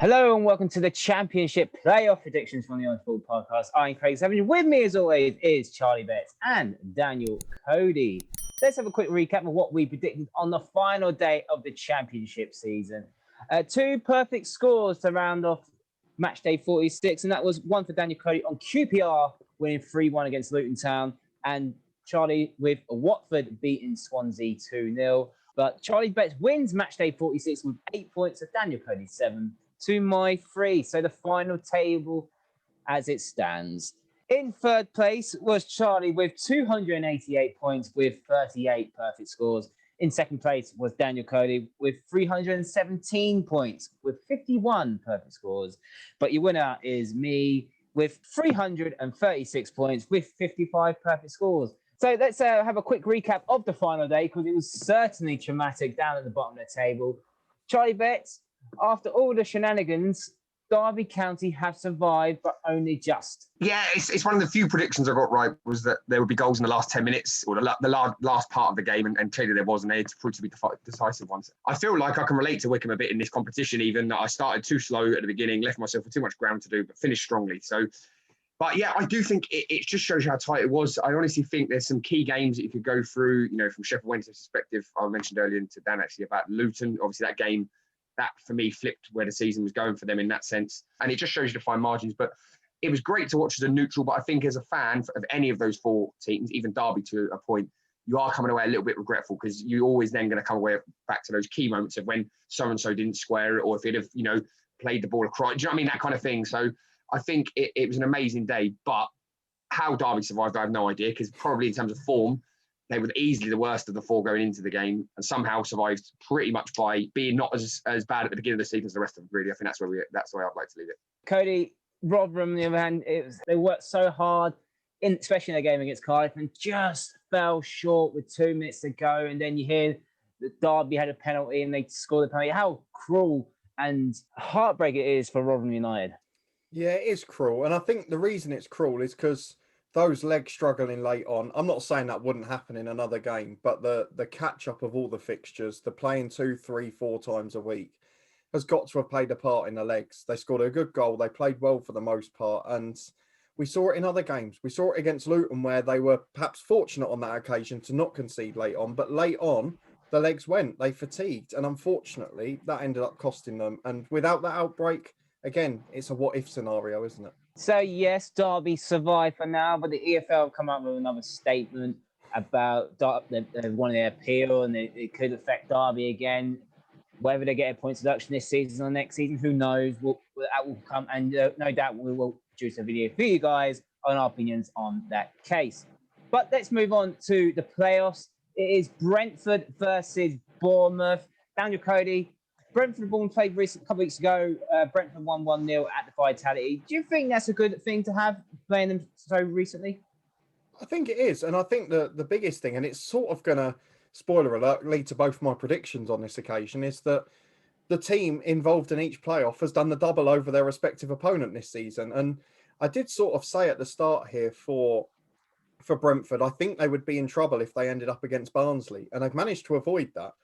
Hello and welcome to the Championship Playoff Predictions from the On Football Podcast. I'm Craig Savage. With me, as always, is Charlie Betts and Daniel Cody. Let's have a quick recap of what we predicted on the final day of the Championship season. Two perfect scores to round off matchday 46, and that was one for Daniel Cody on QPR winning 3-1 against Luton Town, and Charlie with Watford beating Swansea 2-0. But Charlie Betts wins matchday 46 with 8 points, so Daniel Cody 7 to my 3. So the final table as it stands. In third place was Charlie with 288 points with 38 perfect scores. In second place was Daniel Cody with 317 points with 51 perfect scores. But your winner is me with 336 points with 55 perfect scores. So let's have a quick recap of the final day, because it was certainly traumatic down at the bottom of the table. Charlie Betts, after all the shenanigans, Derby County have survived, but only just. Yeah, it's one of the few predictions I got right, was that there would be goals in the last 10 minutes or the last part of the game, and clearly there was, and they proved to be decisive ones. I feel like I can relate to Wickham a bit in this competition, even that I started too slow at the beginning, left myself with too much ground to do, but finished strongly. So, but yeah, I do think it just shows you how tight it was. I honestly think there's some key games that you could go through, from Sheffield Wednesday's perspective. I mentioned earlier to Dan actually about Luton. Obviously that game, that for me flipped where the season was going for them in that sense. And it just shows you the fine margins. But it was great to watch as a neutral. But I think as a fan of any of those four teams, even Derby to a point, you are coming away a little bit regretful, because you're always then going to come away back to those key moments of when so-and-so didn't square it, or if it'd have, played the ball across. Do you know what I mean? That kind of thing. So I think it was an amazing day. But how Derby survived, I have no idea, because probably in terms of form, they were easily the worst of the four going into the game, and somehow survived pretty much by being not as bad at the beginning of the season as the rest of them, really. I think that's the way I'd like to leave it. Cody, Rotherham, on the other hand, they worked so hard, especially in their game against Cardiff, and just fell short with 2 minutes to go. And then you hear that Derby had a penalty and they scored the penalty. How cruel and heartbreaking it is for Rotherham United. Yeah, it is cruel. And I think the reason it's cruel is because those legs struggling late on, I'm not saying that wouldn't happen in another game, but the catch-up of all the fixtures, the playing 2, 3, 4 times a week, has got to have played a part in the legs. They scored a good goal. They played well for the most part. And we saw it in other games. We saw it against Luton, where they were perhaps fortunate on that occasion to not concede late on. But late on, the legs went. They fatigued. And unfortunately, that ended up costing them. And without that outbreak, again, it's a what-if scenario, isn't it? So, yes, Derby survived for now, but the EFL have come up with another statement about wanting their appeal, and it could affect Derby again. Whether they get a points deduction this season or next season, who knows? That will come, and no doubt we will produce a video for you guys on our opinions on that case. But let's move on to the playoffs. It is Brentford versus Bournemouth. Daniel Cody, Brentford and Bournemouth played a couple of weeks ago. Brentford won 1-0 at the Vitality. Do you think that's a good thing to have, playing them so recently? I think it is. And I think the biggest thing, and it's sort of going to, spoiler alert, lead to both my predictions on this occasion, is that the team involved in each playoff has done the double over their respective opponent this season. And I did sort of say at the start here for Brentford, I think they would be in trouble if they ended up against Barnsley. And they've managed to avoid that.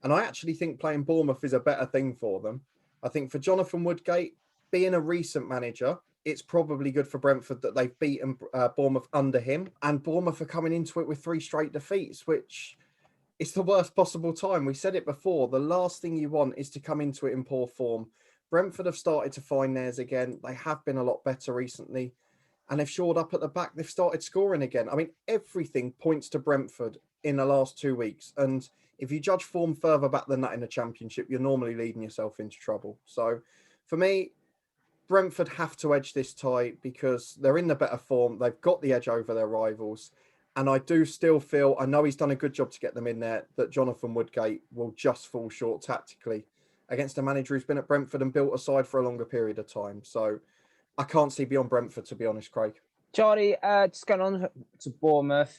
And I actually think playing Bournemouth is a better thing for them. I think for Jonathan Woodgate, being a recent manager, it's probably good for Brentford that they've beaten Bournemouth under him. And Bournemouth are coming into it with 3 straight defeats, which is the worst possible time. We said it before. The last thing you want is to come into it in poor form. Brentford have started to find theirs again. They have been a lot better recently. And they've shored up at the back. They've started scoring again. I mean, everything points to Brentford in the last 2 weeks. And if you judge form further back than that in the Championship, you're normally leading yourself into trouble. So for me, Brentford have to edge this tie because they're in the better form. They've got the edge over their rivals. And I do still feel, I know he's done a good job to get them in there, that Jonathan Woodgate will just fall short tactically against a manager who's been at Brentford and built a side for a longer period of time. So I can't see beyond Brentford, to be honest, Craig. Charlie, just going on to Bournemouth,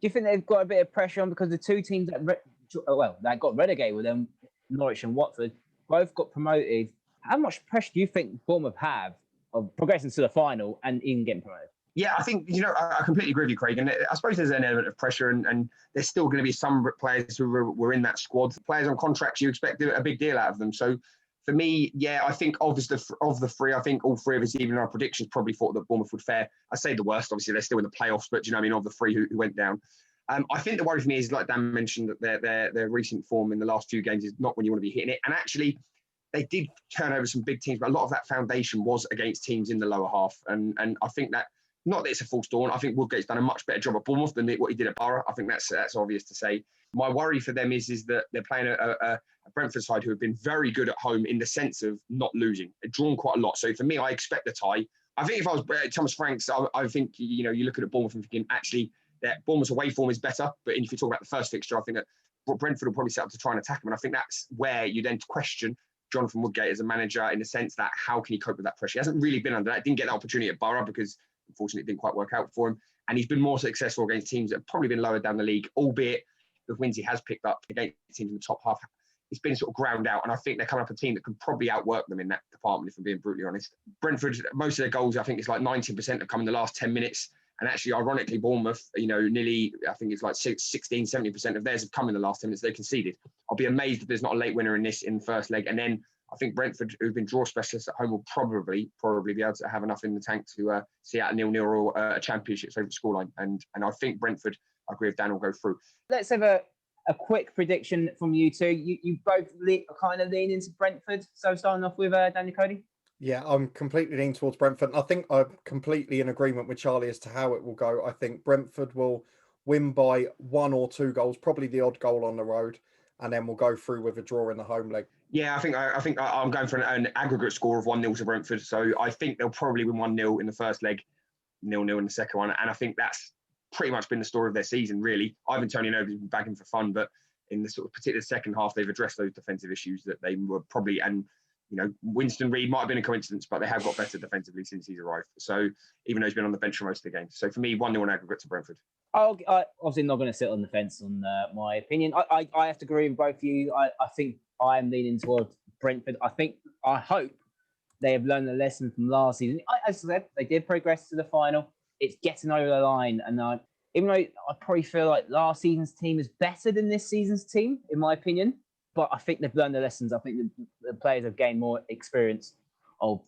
do you think they've got a bit of pressure on, because the two teams that got relegated with them, Norwich and Watford, both got promoted? How much pressure do you think Bournemouth have of progressing to the final and even getting promoted? Yeah, I think, I completely agree with you, Craig. And I suppose there's an element of pressure, and there's still going to be some players who were in that squad. Players on contracts, you expect a big deal out of them. So For me, yeah, I think of the three, I think all three of us, even in our predictions, probably thought that Bournemouth would fare. I say the worst. Obviously, they're still in the playoffs, but do you know what I mean? Of the three who went down, I think the worry for me is, like Dan mentioned, that their recent form in the last few games is not when you want to be hitting it. And actually, they did turn over some big teams, but a lot of that foundation was against teams in the lower half. And I think that, not that it's a false dawn, I think Woodgate's done a much better job at Bournemouth than what he did at Borough. I think that's obvious to say. My worry for them is that they're playing a Brentford side who have been very good at home in the sense of not losing. They've drawn quite a lot. So for me, I expect a tie. I think if I was Thomas Franks, I think, you're looking at Bournemouth and thinking, actually, that Bournemouth's away form is better. But if you talk about the first fixture, I think that Brentford will probably set up to try and attack them. And I think that's where you then question Jonathan Woodgate as a manager, in the sense that how can he cope with that pressure? He hasn't really been under that. Didn't get that opportunity at Borough because, unfortunately, it didn't quite work out for him. And he's been more successful against teams that have probably been lower down the league, albeit the wins he has picked up against teams in the top half. It's been sort of ground out. And I think they're coming up a team that can probably outwork them in that department, if I'm being brutally honest. Brentford, most of their goals, I think it's like 19% have come in the last 10 minutes. And actually, ironically, Bournemouth, nearly, I think it's like 16, 70% of theirs have come in the last 10 minutes they conceded. I'll be amazed if there's not a late winner in the first leg. And then I think Brentford, who've been draw specialists at home, will probably be able to have enough in the tank to see out a 0-0 or a championship favourite scoreline. And I think Brentford, I agree with Dan, will go through. Let's have a quick prediction from you two. You both kind of lean into Brentford. So starting off with Daniel Cody. Yeah, I'm completely leaning towards Brentford. I think I'm completely in agreement with Charlie as to how it will go. I think Brentford will win by 1 or 2 goals, probably the odd goal on the road, and then we'll go through with a draw in the home leg. Yeah, I think I'm going for an aggregate score of 1-0 to Brentford. So I think they'll probably win 1-0 in the first leg, 0-0 in the second one. And I think that's pretty much been the story of their season, really. Ivan Toney has been bagging for fun, but in the sort of particular second half, they've addressed those defensive issues that they were probably, and Winston Reid might have been a coincidence, but they have got better defensively since he's arrived. So even though he's been on the bench for most of the games. So for me, 1-0 in aggregate to Brentford. I obviously not going to sit on the fence on my opinion. I have to agree with both of you. I think I am leaning towards Brentford. I hope they have learned the lesson from last season. As I said, they did progress to the final. It's getting over the line. And even though I probably feel like last season's team is better than this season's team, in my opinion, but I think they've learned the lessons. I think the players have gained more experience of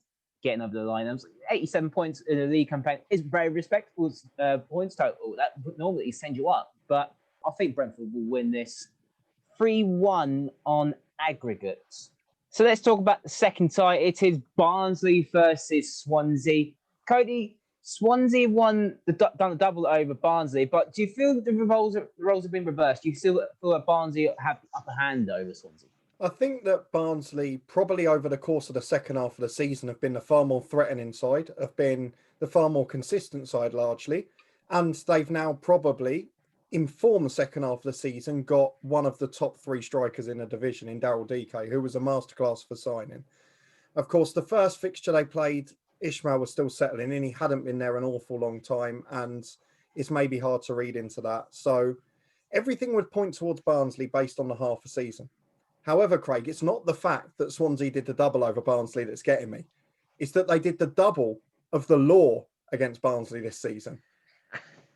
getting over the line. 87 points in a league campaign is very respectable points total. That would normally send you up. But I think Brentford will win this 3-1 on aggregates. So let's talk about the second tie. It is Barnsley versus Swansea. Cody, Swansea done the double over Barnsley, but do you feel the roles have been reversed? Do you still feel that Barnsley have upper hand over Swansea? I think that Barnsley, probably over the course of the second half of the season, have been the far more threatening side, have been the far more consistent side largely, and they've now probably, in form the second half of the season, got one of the top 3 strikers in the division in Daryl Dike, who was a masterclass for signing. Of course, the first fixture they played, Ishmael was still settling in. He hadn't been there an awful long time, and it's maybe hard to read into that. So everything would point towards Barnsley based on the half a season. However, Craig, it's not the fact that Swansea did the double over Barnsley that's getting me. It's that they did the double of the law against Barnsley this season.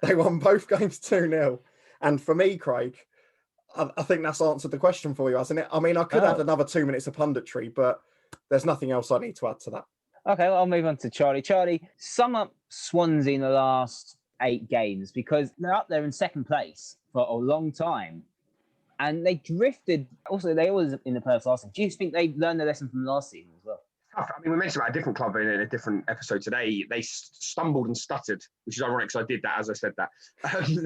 They won both games 2-0. And for me, Craig, I think that's answered the question for you, hasn't it? I mean, I could add another 2 minutes of punditry, but there's nothing else I need to add to that. Okay, well, I'll move on to Charlie. Charlie, sum up Swansea in the last 8 games, because they're up there in second place for a long time. And they drifted. Also, they always in the playoffs last season. Do you think they learned their lesson from last season as well? I mean, we mentioned about a different club in a different episode today. They stumbled and stuttered, which is ironic because I did that as I said that.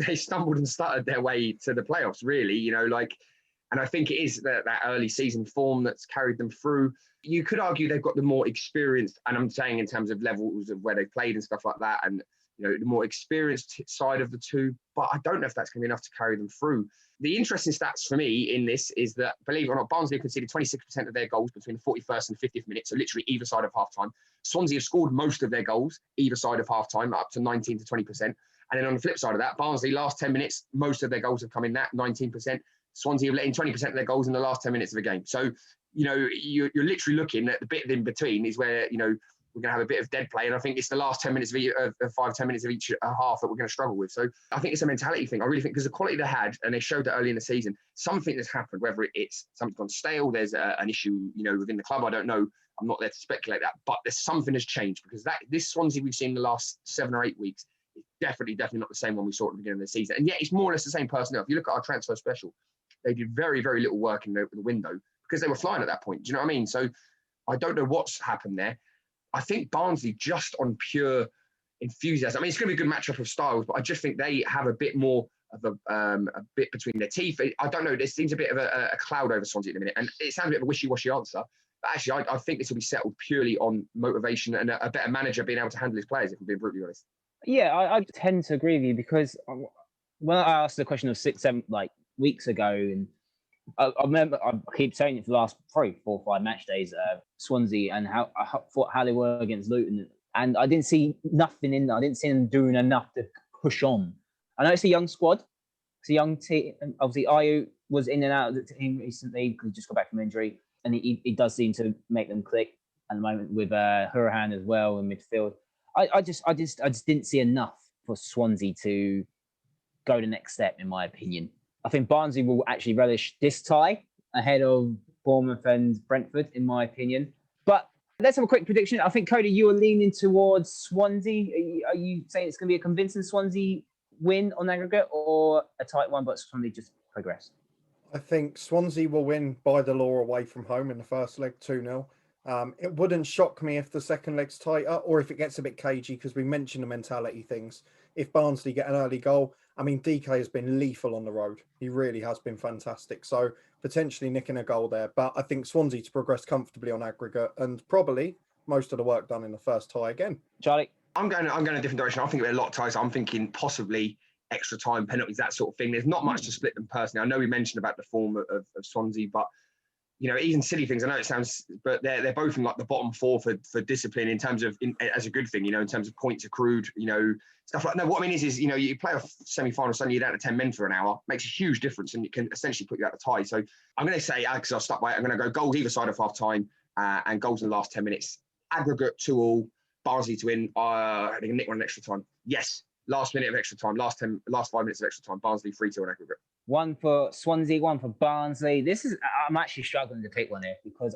They stumbled and stuttered their way to the playoffs, really, and I think it is that early season form that's carried them through. You could argue they've got the more experienced, and I'm saying in terms of levels of where they played and stuff like that, and the more experienced side of the two, but I don't know if that's going to be enough to carry them through. The interesting stats for me in this is that, believe it or not, Barnsley conceded 26% of their goals between the 41st and 50th minute, so literally either side of half-time. Swansea have scored most of their goals either side of half-time, up to 19 to 20%. And then on the flip side of that, Barnsley, last 10 minutes, most of their goals have come in that, 19%. Swansea have let in 20% of their goals in the last 10 minutes of a game. So, you're literally looking at the bit in between is where, we're going to have a bit of dead play. And I think it's the last 10 minutes of 5-10 minutes of each half that we're going to struggle with. So I think it's a mentality thing. I really think because the quality they had, and they showed that early in the season, something has happened, whether it's something's gone stale, there's an issue, within the club. I don't know. I'm not there to speculate that, but there's something has changed because this Swansea we've seen the last 7 or 8 weeks is definitely not the same one we saw at the beginning of the season. And yet it's more or less the same personnel. If you look at our transfer special, they did very, very little work in the window because they were flying at that point. Do you know what I mean? So I don't know what's happened there. I think Barnsley, just on pure enthusiasm, I mean, it's going to be a good matchup of styles, but I just think they have a bit more of a bit between their teeth. I don't know. There seems a bit of a cloud over Swansea at the minute, and it sounds a bit of a wishy-washy answer. But actually, I think this will be settled purely on motivation and a better manager being able to handle his players, if I'm being brutally honest. Yeah, I tend to agree with you because when I asked the question of 6-7 weeks ago, and I remember I keep saying it for the last 4 or 5 match days, Swansea, and how I thought how they were against Luton, and I didn't see nothing in there. I didn't see them doing enough to push on. I know it's a young squad, it's a young team. Obviously, Ayew was in and out of the team recently because he just got back from injury, and he does seem to make them click at the moment with Hurahan as well in midfield. I just didn't see enough for Swansea to go the next step, in my opinion. I think Barnsley will actually relish this tie ahead of Bournemouth and Brentford, in my opinion. But let's have a quick prediction. I think, Cody, you are leaning towards Swansea. Are you saying it's going to be a convincing Swansea win on aggregate or a tight one, but Swansea just progress? I think Swansea will win by the law away from home in the first leg, 2-0. It wouldn't shock me if the second leg's tighter or if it gets a bit cagey, because we mentioned the mentality things. If Barnsley get an early goal, I mean, DK has been lethal on the road. He really has been fantastic. So potentially nicking a goal there. But I think Swansea to progress comfortably on aggregate and probably most of the work done in the first tie again. Charlie? I'm going a different direction. I think it'll be a lot of ties. I'm thinking possibly extra time, penalties, that sort of thing. There's not much to split them personally. I know we mentioned about the form of Swansea, but even silly things. I know it sounds, but they're both in the bottom 4 for discipline in terms of as a good thing. In terms of points accrued. Stuff like. No, what I mean is you play a semi-final, suddenly you're down to 10 men for an hour, makes a huge difference, and it can essentially put you out of tie. So I'm going to say, because I'll start by it, I'm going to go goals either side of half time and goals in the last 10 minutes. Aggregate 2-2, Barnsley to win. They can nick one in extra time. Yes, last minute of extra time, last 5 minutes of extra time. Barnsley 3-2 on aggregate. One for Swansea, one for Barnsley. I'm actually struggling to pick one here because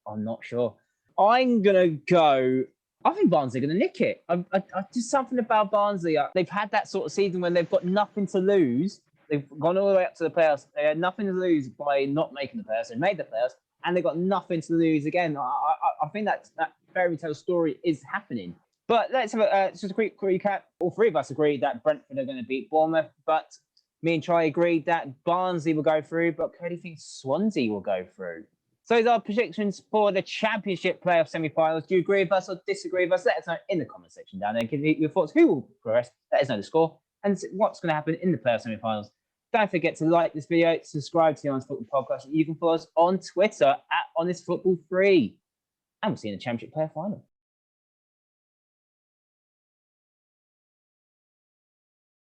I'm not sure. I'm going to go, I think Barnsley are going to nick it. I just something about Barnsley. They've had that sort of season when they've got nothing to lose. They've gone all the way up to the playoffs. They had nothing to lose by not making the playoffs. They made the playoffs and they've got nothing to lose again. I think that fairy tale story is happening. But let's have just a quick recap. All 3 of us agree that Brentford are going to beat Bournemouth, but me and Charlie agreed that Barnsley will go through, but Cody thinks Swansea will go through. So those are our predictions for the Championship playoff semi-finals. Do you agree with us or disagree with us? Let us know in the comment section down there. Give me your thoughts. Who will progress? Let us know the score and what's going to happen in the playoff semi-finals. Don't forget to like this video, subscribe to the Honest Football Podcast. You can follow us on Twitter at HonestFootball3. And we'll see you in the Championship playoff final.